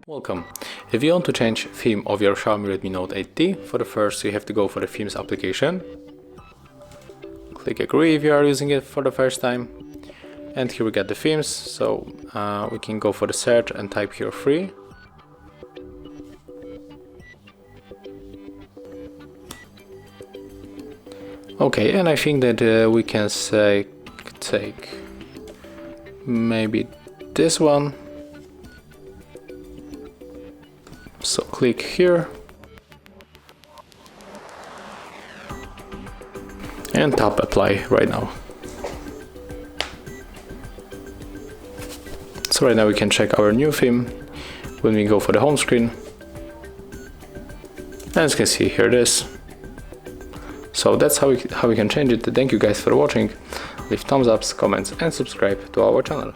Welcome. If you want to change theme of your Xiaomi Redmi Note 8T, for the first you have to go for the themes application. Click agree if you are using it for the first time. And here we get the themes, so we can go for the search and type here free. Okay, and I think that we can say take maybe this one. So click here and tap apply right now. So right now we can check our new theme when we go for the home screen. And as you can see, here it is. So that's how we can change it. Thank you guys for watching. Leave thumbs ups, comments and subscribe to our channel.